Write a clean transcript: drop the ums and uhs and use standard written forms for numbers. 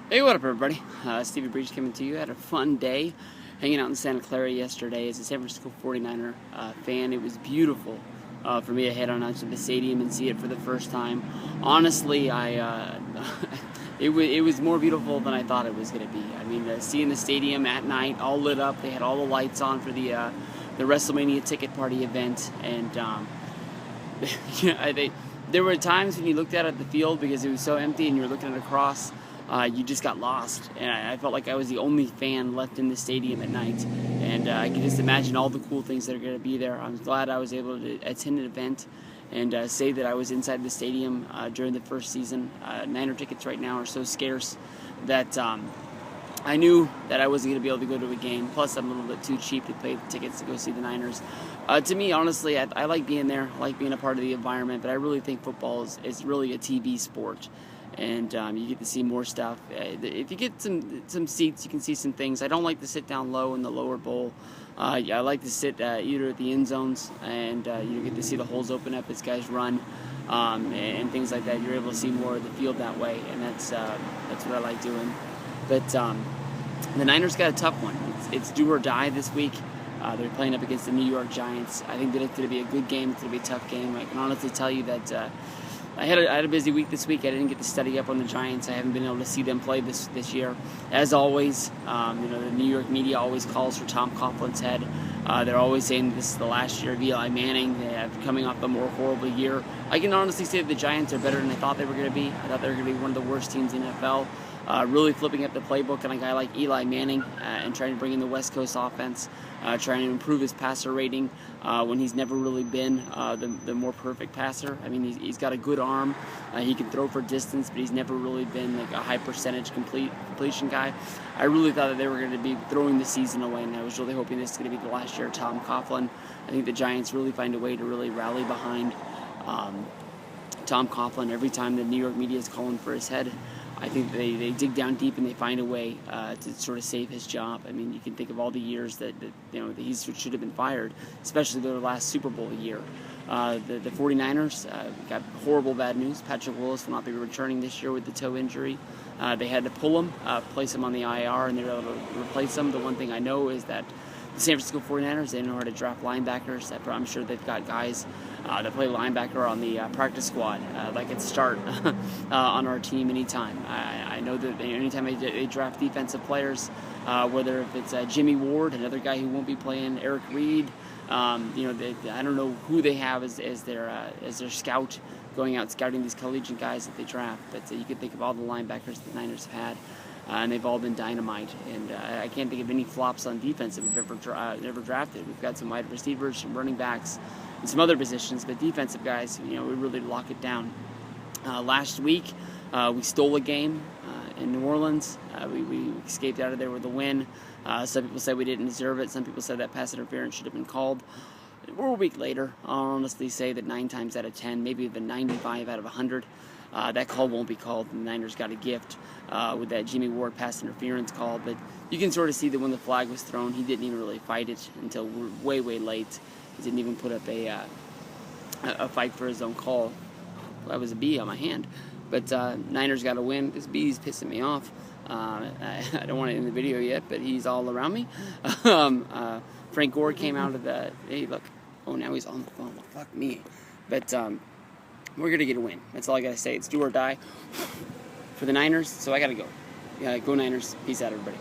Hey, what up, everybody? Stevie Breach coming to you. I had a fun day hanging out in Santa Clara yesterday as a San Francisco 49er fan. It was beautiful for me to head on out to the stadium and see it for the first time. Honestly, it was more beautiful than I thought it was going to be. I mean, seeing the stadium at night all lit up, they had all the lights on for the WrestleMania ticket party event, and there were times when you looked out at the field because it was so empty and you were looking at across. You just got lost, and I felt like I was the only fan left in the stadium at night, and I can just imagine all the cool things that are going to be there. I'm glad I was able to attend an event and say that I was inside the stadium during the first season. Niner tickets right now are so scarce that I knew that I wasn't going to be able to go to a game. Plus, I'm a little bit too cheap to pay the tickets to go see the Niners. To me, honestly, I like being there, I like being a part of the environment, but I really think football is really a TV sport. And you get to see more stuff. If you get some seats, you can see some things. I don't like to sit down low in the lower bowl. I like to sit either at the end zones, and you get to see the holes open up as guys run, and things like that. You're able to see more of the field that way, and that's what I like doing. But the Niners got a tough one. It's do or die this week. They're playing up against the New York Giants. I think that it's going to be a good game. It's going to be a tough game. I can honestly tell you that I had a busy week this week. I didn't get to study up on the Giants. I haven't been able to see them play this year. As always, the New York media always calls for Tom Coughlin's head. They're always saying this is the last year of Eli Manning. They have coming off a more horrible year. I can honestly say that the Giants are better than I thought they were going to be. I thought they were going to be one of the worst teams in the NFL. Really flipping up the playbook on a guy like Eli Manning and trying to bring in the West Coast offense, trying to improve his passer rating when he's never really been the more perfect passer. I mean, he's got a good arm. He can throw for distance, but he's never really been like a high percentage completion guy. I really thought that they were going to be throwing the season away, and I was really hoping this is going to be the last year of Tom Coughlin. I think the Giants really find a way to really rally behind Tom Coughlin every time the New York media is calling for his head. I think they dig down deep and they find a way to sort of save his job. I mean, you can think of all the years that he should have been fired, especially their last Super Bowl year. The 49ers got horrible bad news. Patrick Willis will not be returning this year with the toe injury. They had to pull him, place him on the IR, and they were able to replace him. The one thing I know is that the San Francisco 49ers, they know how to draft linebackers. I'm sure they've got guys that play linebacker on the practice squad that can start on our team anytime. I know that anytime they draft defensive players, whether if it's Jimmy Ward, another guy who won't be playing, Eric Reed, I don't know who they have as their scout going out scouting these collegiate guys that they draft. But you can think of all the linebackers the Niners have had. And they've all been dynamite. And I can't think of any flops on defense that we've ever drafted. We've got some wide receivers, some running backs, and some other positions, but defensive guys, we really lock it down. Last week, we stole a game in New Orleans. We escaped out of there with a win. Some people said we didn't deserve it. Some people said that pass interference should have been called. We're a week later. I'll honestly say that 9 times out of 10, maybe even 95 out of 100, that call won't be called. The Niners got a gift with that Jimmy Ward pass interference call, but you can sort of see that when the flag was thrown, he didn't even really fight it until way, way late. He didn't even put up a fight for his own call. Well, that was a bee on my hand. But Niners got a win. This bee's pissing me off. I don't want it in the video yet, but he's all around me. Frank Gore came out of the... Hey, look. Oh, now he's on the phone. Fuck me. But we're going to get a win. That's all I got to say. It's do or die for the Niners, so I got to go. Go Niners. Peace out, everybody.